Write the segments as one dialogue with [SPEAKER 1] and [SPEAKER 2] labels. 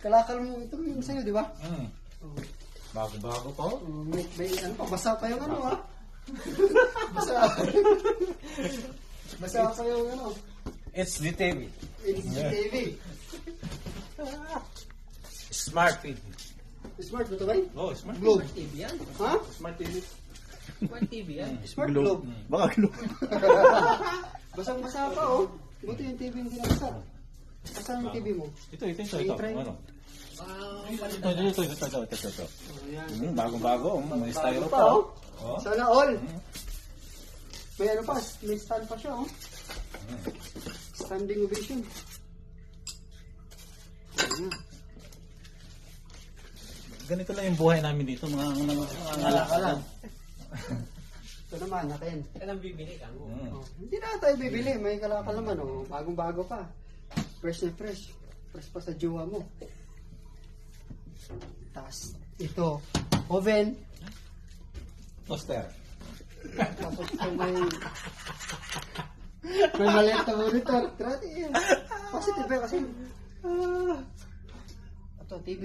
[SPEAKER 1] Kalakal mo ito yung sa'yo, di ba?
[SPEAKER 2] Bago-bago pa.
[SPEAKER 1] May ano pa, basa pa yung ano ha? Basa. Basa pa yung ano.
[SPEAKER 2] It's the TV.
[SPEAKER 1] It's the TV.
[SPEAKER 2] Smart TV.
[SPEAKER 1] Smart ba ito ba?
[SPEAKER 2] Oh, smart
[SPEAKER 1] Globe.
[SPEAKER 3] TV yan.
[SPEAKER 1] Ha?
[SPEAKER 2] Smart TV.
[SPEAKER 3] Smart TV yan.
[SPEAKER 1] Smart Globe.
[SPEAKER 4] Baka globe.
[SPEAKER 1] Basang-basa pa oh. Buti yung TV hindi nabasa. Basa yung TV mo.
[SPEAKER 2] Ito.
[SPEAKER 1] Try.
[SPEAKER 2] Ano? Ito.
[SPEAKER 1] Oh, yan.
[SPEAKER 2] Bagong-bago. May styro
[SPEAKER 1] Pa
[SPEAKER 2] pa.
[SPEAKER 1] oh.
[SPEAKER 2] Oh.
[SPEAKER 1] Sana all. May ano pa, may stand pa siya oh. Standing ovation. Ayan.
[SPEAKER 4] Ganito lang yung buhay namin dito, mga
[SPEAKER 1] Kalakalan. Ito naman natin.
[SPEAKER 3] Kailan bibili ka mo?
[SPEAKER 1] Oh, hindi na tayo bibili. May kalakal naman oh. Bagong-bago pa. Fresh na fresh. Fresh pa sa jowa mo. Tapos ito, oven.
[SPEAKER 2] Toaster.
[SPEAKER 1] Tapos ito may maliit na monitor. Trati yun. Positive eh kasi. Ito, TV.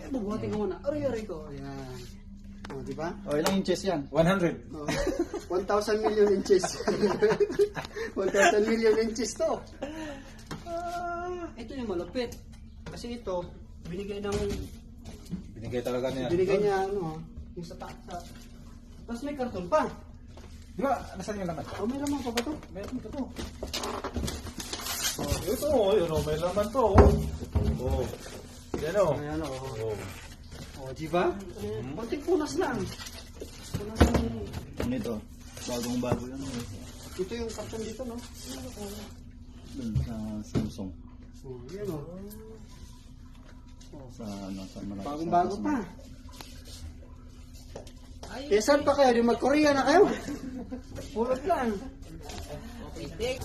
[SPEAKER 1] Bubuhatin ko muna. Ari-ari ko. Ayan. O, di ba?
[SPEAKER 4] O, ilang inches yan?
[SPEAKER 2] 100.
[SPEAKER 1] Oh, 1,000 million inches. 1,000 million inches to. Ito yung malupit. Kasi ito, binigay
[SPEAKER 2] talaga niya.
[SPEAKER 1] niya ano, yung sa taas. Tapos may karton pa.
[SPEAKER 2] Di ba? Nasaan yung laman?
[SPEAKER 1] Oh, may laman pa ba to?
[SPEAKER 2] Meron ka to. Ito, may laman to. Oh. Yan o.
[SPEAKER 1] Ayan o.
[SPEAKER 2] Oh.
[SPEAKER 1] Oh, di ba? Konting punas lang. Punas lang.
[SPEAKER 4] Ano ito? Bagong-bago yan.
[SPEAKER 1] Ito yung karton dito, no?
[SPEAKER 4] Dun sa Samsung.
[SPEAKER 1] Oh, yan o.
[SPEAKER 4] Sa ano, sa malaki.
[SPEAKER 1] Bagong-bago
[SPEAKER 4] sa-
[SPEAKER 1] pa. Eh, saan pa kayo? Di mag-Korea na kayo? Pulot lang.
[SPEAKER 3] Okay, take.